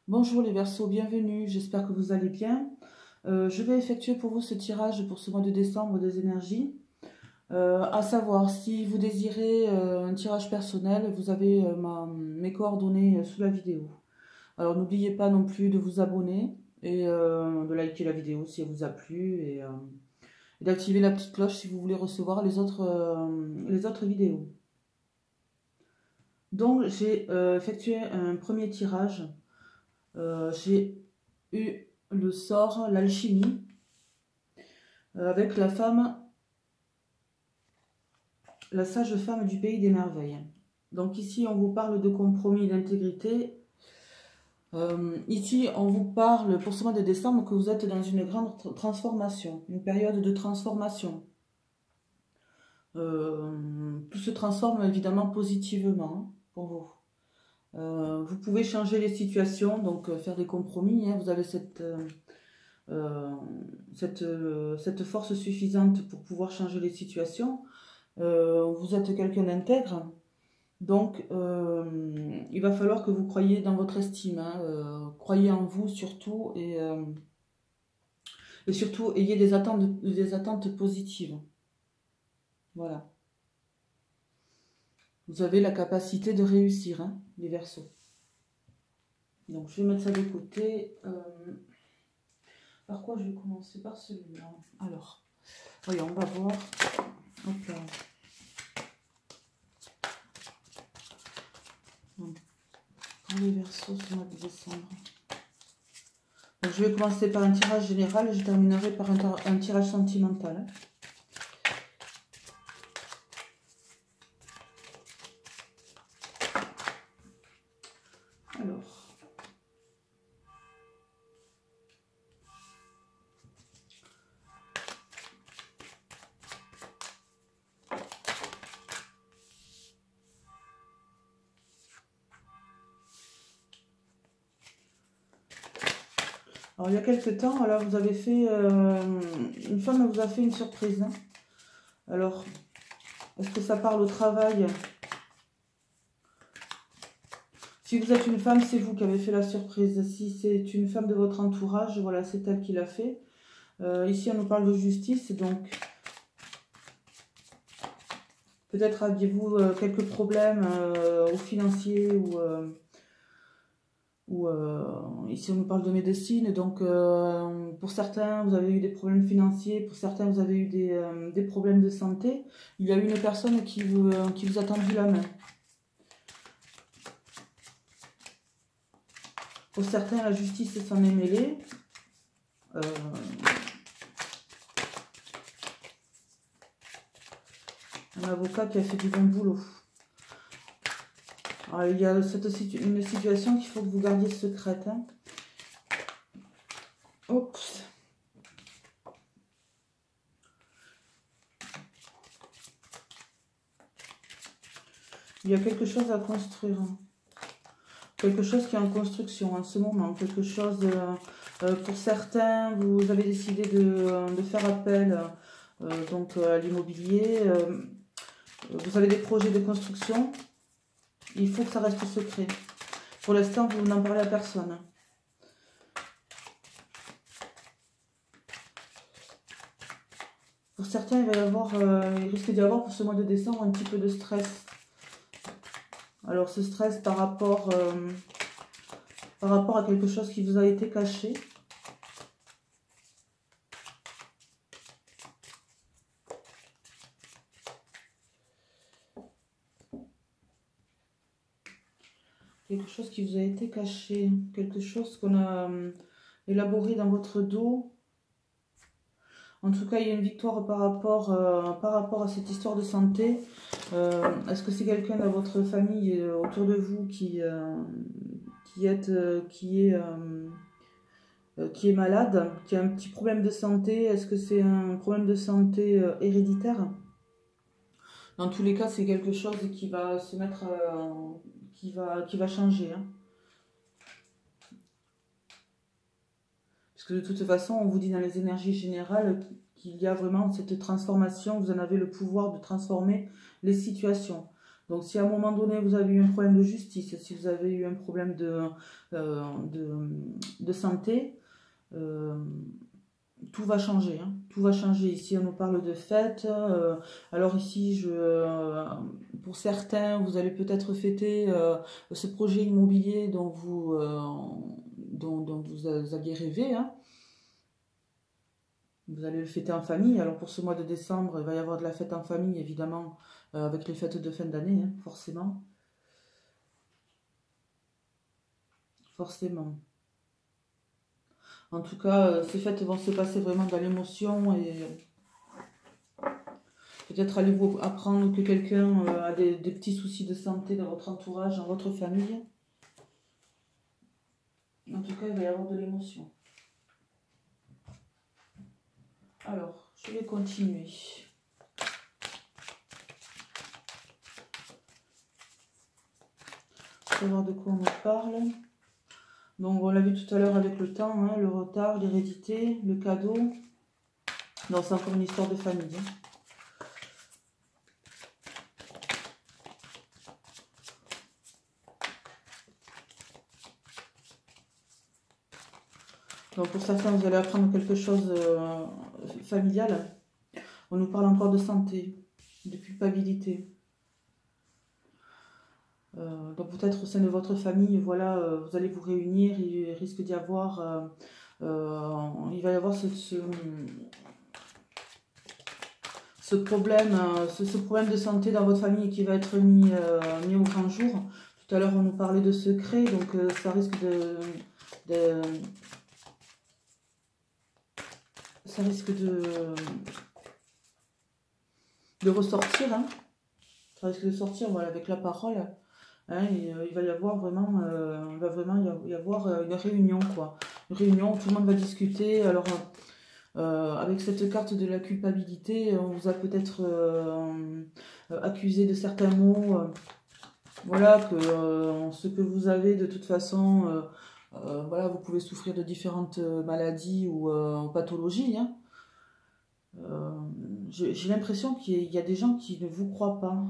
Bonjour les Verseaux, bienvenue, j'espère que vous allez bien. Je vais effectuer pour vous ce tirage pour ce mois de décembre des énergies. À savoir, si vous désirez un tirage personnel, vous avez mes coordonnées sous la vidéo. Alors n'oubliez pas non plus de vous abonner et de liker la vidéo si elle vous a plu et d'activer la petite cloche si vous voulez recevoir les autres vidéos. Donc j'ai effectué un premier tirage. J'ai eu le sort, l'alchimie, avec la femme, la sage femme du pays des merveilles. Donc ici, on vous parle de compromis, d'intégrité. Ici, on vous parle pour ce mois de décembre que vous êtes dans une grande transformation, une période de transformation. Tout se transforme évidemment positivement pour vous. Vous pouvez changer les situations, donc faire des compromis. Vous avez cette force suffisante pour pouvoir changer les situations. Vous êtes quelqu'un d'intègre, donc il va falloir que vous croyiez dans votre estime, croyez en vous surtout, et surtout ayez des attentes positives. Voilà. Vous avez la capacité de réussir, les Verseaux. Donc je vais mettre ça de côté. Par quoi je vais commencer? Par celui-là. Alors, voyons, on va voir. Hop là. Pour les Verseaux ce mois de décembre. Donc, je vais commencer par un tirage général et je terminerai par un tirage sentimental. Alors, il y a quelques temps, alors, vous avez fait... une femme vous a fait une surprise. Alors, est-ce que ça parle au travail? Si vous êtes une femme, c'est vous qui avez fait la surprise. Si c'est une femme de votre entourage, voilà, c'est elle qui l'a fait. Ici, on nous parle de justice, donc... Peut-être aviez-vous quelques problèmes aux financiers ou ici on nous parle de médecine, donc pour certains vous avez eu des problèmes financiers, pour certains vous avez eu des problèmes de santé. Il y a une personne qui vous a tendu la main. Pour certains la justice s'en est mêlée. Un avocat qui a fait du bon boulot. Alors, il y a une situation qu'il faut que vous gardiez secrète. Oups. Il y a quelque chose à construire. Quelque chose qui est en construction en ce moment. Quelque chose, pour certains, vous avez décidé de faire appel donc, à l'immobilier. Vous avez des projets de construction. Il faut que ça reste secret. Pour l'instant, vous n'en parlez à personne. Pour certains, il risque d'y avoir pour ce mois de décembre un petit peu de stress. Alors, ce stress par rapport à quelque chose qui vous a été caché. Quelque chose qui vous a été caché, quelque chose qu'on a élaboré dans votre dos. En tout cas, il y a une victoire par rapport à cette histoire de santé. Est-ce que c'est quelqu'un dans votre famille, autour de vous, qui est malade, qui a un petit problème de santé? Est-ce que c'est un problème de santé héréditaire? Dans tous les cas, c'est quelque chose qui va se mettre... qui va changer. Parce que de toute façon, on vous dit dans les énergies générales qu'il y a vraiment cette transformation. Vous en avez le pouvoir de transformer les situations. Donc si à un moment donné vous avez eu un problème de justice, si vous avez eu un problème de santé, tout va changer, hein. Tout va changer. Ici, on nous parle de fête. Alors ici, pour certains, vous allez peut-être fêter ce projet immobilier dont vous aviez rêvé, hein. Vous allez le fêter en famille. Alors pour ce mois de décembre, il va y avoir de la fête en famille, évidemment, avec les fêtes de fin d'année, hein, forcément. Forcément. En tout cas, ces fêtes vont se passer vraiment dans l'émotion et peut-être allez-vous apprendre que quelqu'un a des petits soucis de santé dans votre entourage, dans votre famille. En tout cas, il va y avoir de l'émotion. Alors, je vais continuer. Pour voir de quoi on nous parle. Donc, on l'a vu tout à l'heure avec le temps, hein, le retard, l'hérédité, le cadeau. Donc, c'est encore une histoire de famille. Hein. Donc, pour certains, vous allez apprendre quelque chose familial. On nous parle encore de santé, de culpabilité. Donc peut-être au sein de votre famille, voilà, vous allez vous réunir, il risque d'y avoir, il va y avoir ce problème, ce problème de santé dans votre famille qui va être mis au grand jour. Tout à l'heure, on nous parlait de secret, donc ça risque de ressortir, hein. Ça risque de sortir, voilà, avec la parole. Hein, et, il va y avoir vraiment, y avoir une réunion, quoi. Une réunion où tout le monde va discuter. Alors, avec cette carte de la culpabilité, on vous a peut-être accusé de certains mots. Voilà, que ce que vous avez, de toute façon, voilà, vous pouvez souffrir de différentes maladies ou pathologies. Hein. J'ai l'impression qu'il y a des gens qui ne vous croient pas.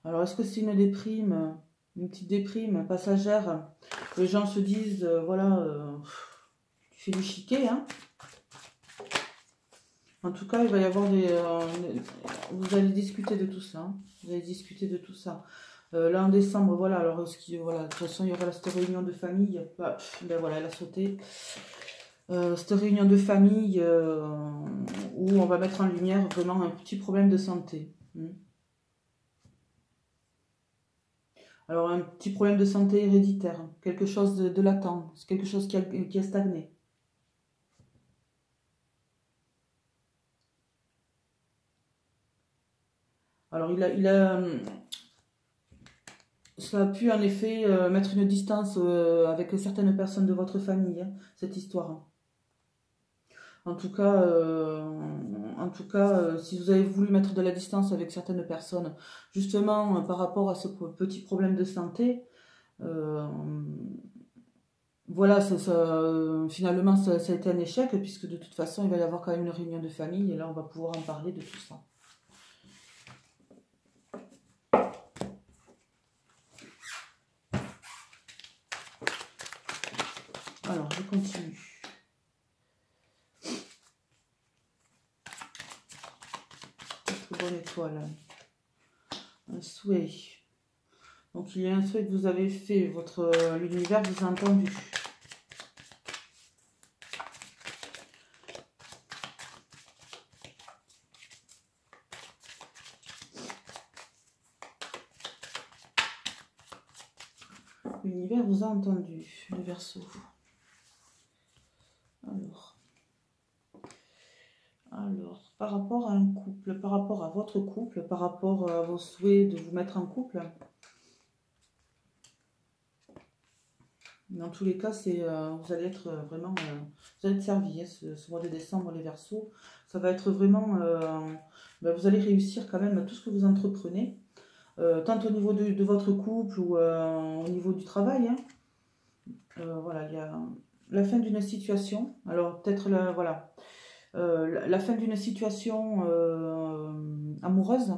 Alors, est-ce que c'est une déprime, une petite déprime passagère? Les gens se disent, voilà, tu fais du chiquet, hein. En tout cas, il va y avoir vous allez discuter de tout ça. Hein. Vous allez discuter de tout ça. Là, en décembre, voilà, alors, voilà, de toute façon, il y aura cette réunion de famille. Ben voilà, elle a sauté. Cette réunion de famille où on va mettre en lumière vraiment un petit problème de santé. Alors, un petit problème de santé héréditaire, quelque chose de latent, c'est quelque chose qui a stagné. Alors, ça a pu en effet mettre une distance avec certaines personnes de votre famille, hein, cette histoire. En tout cas, si vous avez voulu mettre de la distance avec certaines personnes, justement par rapport à ce petit problème de santé, voilà, finalement ça a été un échec, puisque de toute façon il va y avoir quand même une réunion de famille, et là on va pouvoir en parler de tout ça. Alors, je continue. Bonne étoile. Un souhait. Donc il y a un souhait que vous avez fait, l'univers vous a entendu. L'univers vous a entendu, le Verseau. Alors, par rapport à un couple, par rapport à votre couple, par rapport à vos souhaits de vous mettre en couple, dans tous les cas, vous allez être vraiment, vous allez être servi, hein, ce mois de décembre, les Verseaux. Ça va être vraiment, vous allez réussir quand même tout ce que vous entreprenez, tant au niveau de votre couple ou au niveau du travail. Hein. Voilà, il y a la fin d'une situation. Alors peut-être voilà. la fin d'une situation amoureuse,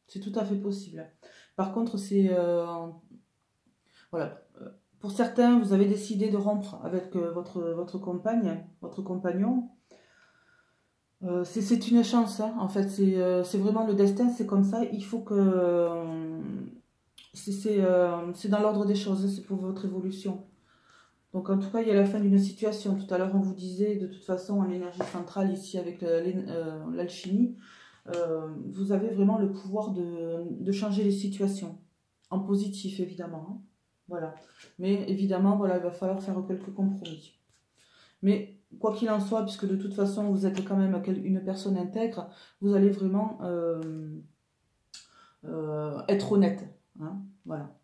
c'est tout à fait possible. Par contre, c'est... voilà. Pour certains, vous avez décidé de rompre avec votre compagne, votre compagnon. C'est une chance, hein. En fait, c'est vraiment le destin, c'est comme ça. Il faut que... c'est dans l'ordre des choses, c'est pour votre évolution. Donc en tout cas, il y a la fin d'une situation. Tout à l'heure, on vous disait, de toute façon, en énergie centrale, ici avec l'alchimie, vous avez vraiment le pouvoir de changer les situations. En positif, évidemment, hein. Voilà. Mais évidemment, voilà, il va falloir faire quelques compromis. Mais quoi qu'il en soit, puisque de toute façon, vous êtes quand même une personne intègre, vous allez vraiment être honnête, hein. Voilà.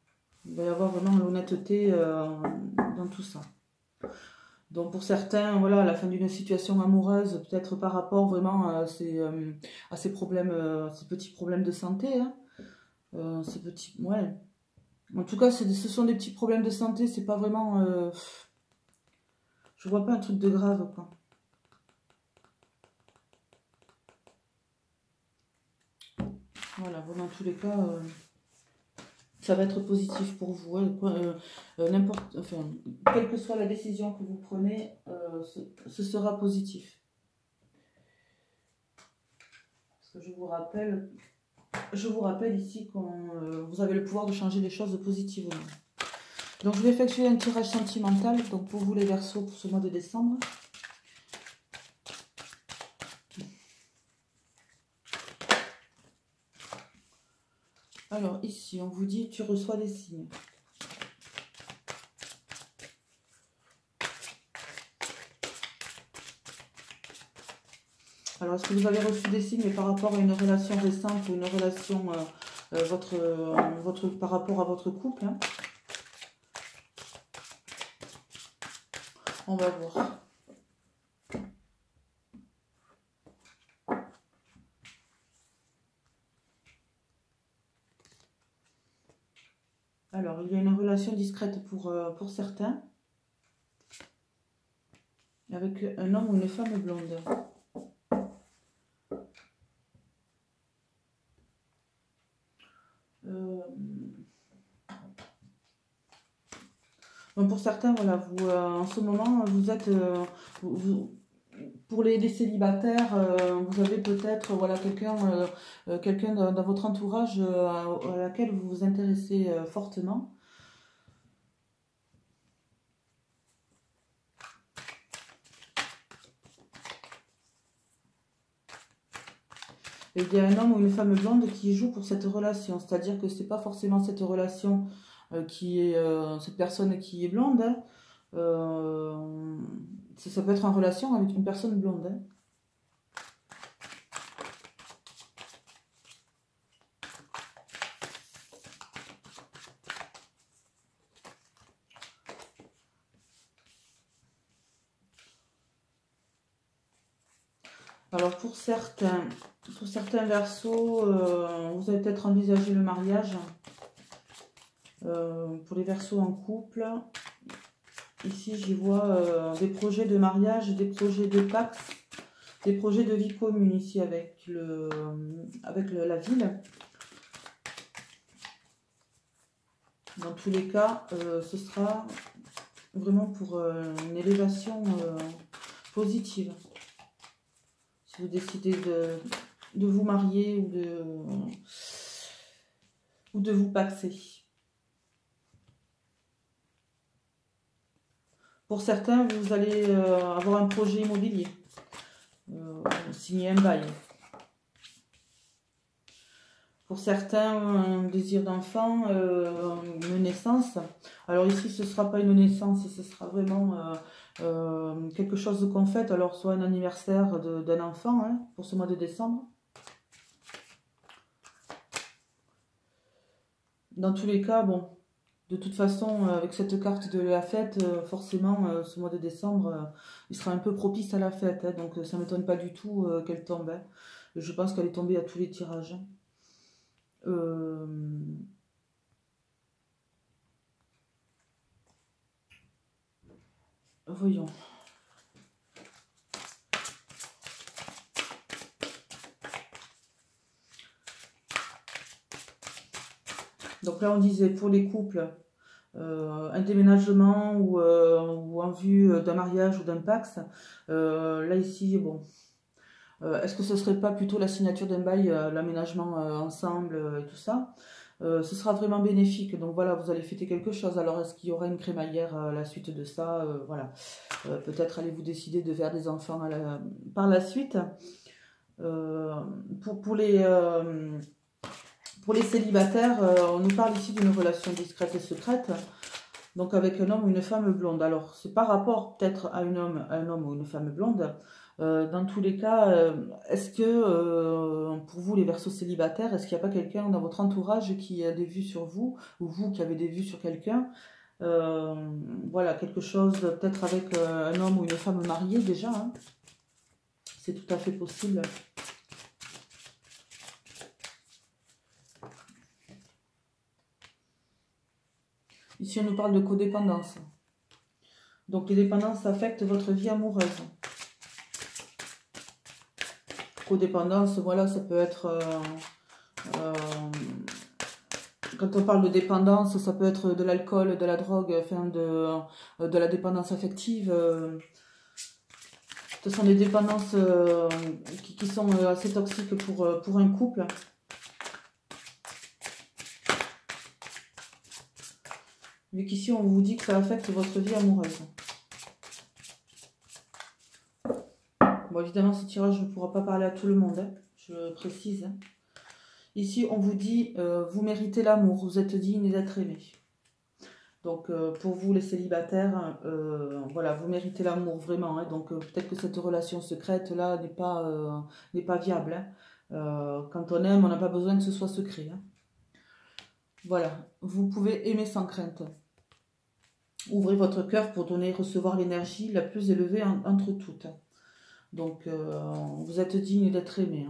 Il va y avoir vraiment l'honnêteté dans tout ça. Donc pour certains, voilà, la fin d'une situation amoureuse, peut-être par rapport vraiment à ces problèmes, ces petits problèmes de santé, hein. Ces petits, ouais. En tout cas, ce sont des petits problèmes de santé, c'est pas vraiment... je vois pas un truc de grave, quoi. Voilà, bon, dans tous les cas, ça va être positif pour vous, hein. Enfin, quelle que soit la décision que vous prenez, ce sera positif. Parce que je vous rappelle ici que vous avez le pouvoir de changer les choses positivement. Donc je vais effectuer un tirage sentimental, donc pour vous les Verseaux pour ce mois de décembre. Alors ici, on vous dit, tu reçois des signes. Alors, est-ce que vous avez reçu des signes par rapport à une relation récente ou une relation par rapport à votre couple, hein? On va voir. Alors, il y a une relation discrète pour certains, avec un homme ou une femme blonde. Donc pour certains, voilà, vous, en ce moment, vous êtes... pour les célibataires, vous avez peut-être voilà, quelqu'un dans votre entourage à laquelle vous vous intéressez fortement. Et il y a un homme ou une femme blonde qui joue pour cette relation. C'est-à-dire que c'est pas forcément cette relation qui est cette personne qui est blonde, hein. Ça peut être en relation avec une personne blonde, hein. Alors pour certains Verseaux, vous avez peut-être envisagé le mariage. Pour les Verseaux en couple, ici j'y vois des projets de mariage, des projets de pacte, des projets de vie commune ici avec la ville. Dans tous les cas, ce sera vraiment pour une élévation positive. Si vous décidez de vous marier ou de vous paxer. Pour certains, vous allez avoir un projet immobilier, signer un bail. Pour certains, un désir d'enfant, une naissance. Alors ici, ce ne sera pas une naissance, ce sera vraiment quelque chose qu'on fête. Alors soit un anniversaire d'un enfant, hein, pour ce mois de décembre. Dans tous les cas, bon, de toute façon, avec cette carte de la fête, forcément, ce mois de décembre, il sera un peu propice à la fête, hein, donc ça ne m'étonne pas du tout qu'elle tombe, hein. Je pense qu'elle est tombée à tous les tirages, hein. Voyons. Donc là, on disait pour les couples, un déménagement ou en vue d'un mariage ou d'un Pacs. Là, ici, bon, est-ce que ce serait pas plutôt la signature d'un bail, l'aménagement ensemble et tout ça? Ce sera vraiment bénéfique. Donc voilà, vous allez fêter quelque chose. Alors, est-ce qu'il y aura une crémaillère à la suite de ça? Voilà. Peut-être allez-vous décider de faire des enfants par la suite. Euh, pour les célibataires, on nous parle ici d'une relation discrète et secrète, donc avec un homme ou une femme blonde. Alors, c'est par rapport peut-être à un homme ou une femme blonde. Dans tous les cas, est-ce que, pour vous les Verseaux célibataires, est-ce qu'il n'y a pas quelqu'un dans votre entourage qui a des vues sur vous, ou vous qui avez des vues sur quelqu'un? Voilà, quelque chose peut-être avec un homme ou une femme mariée déjà, hein. C'est tout à fait possible. Ici, on nous parle de codépendance. Donc, les dépendances affectent votre vie amoureuse. Codépendance, voilà, ça peut être... quand on parle de dépendance, ça peut être de l'alcool, de la drogue, enfin de la dépendance affective. Ce sont des dépendances qui sont assez toxiques pour un couple. Vu qu'ici, on vous dit que ça affecte votre vie amoureuse. Bon, évidemment, ce tirage ne pourra pas parler à tout le monde, hein, je précise. Ici, on vous dit, vous méritez l'amour, vous êtes digne d'être aimé. Donc, pour vous, les célibataires, voilà, vous méritez l'amour, vraiment. Hein, donc, peut-être que cette relation secrète-là n'est pas viable. Hein. Quand on aime, on n'a pas besoin que ce soit secret. Hein. Voilà, vous pouvez aimer sans crainte. Ouvrez votre cœur pour donner et recevoir l'énergie la plus élevée entre toutes. Donc, vous êtes digne d'être aimé.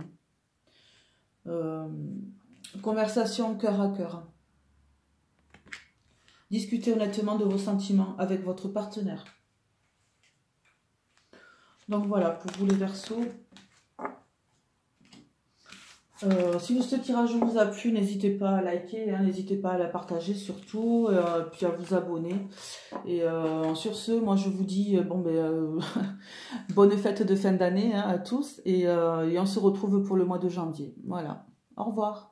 Hein. Conversation cœur à cœur. Discutez honnêtement de vos sentiments avec votre partenaire. Donc voilà, pour vous les Verseaux. Si ce tirage vous a plu, n'hésitez pas à liker, hein, n'hésitez pas à la partager surtout, puis à vous abonner. Et sur ce, moi je vous dis bonne fête de fin d'année, hein, à tous, et on se retrouve pour le mois de janvier. Voilà, au revoir.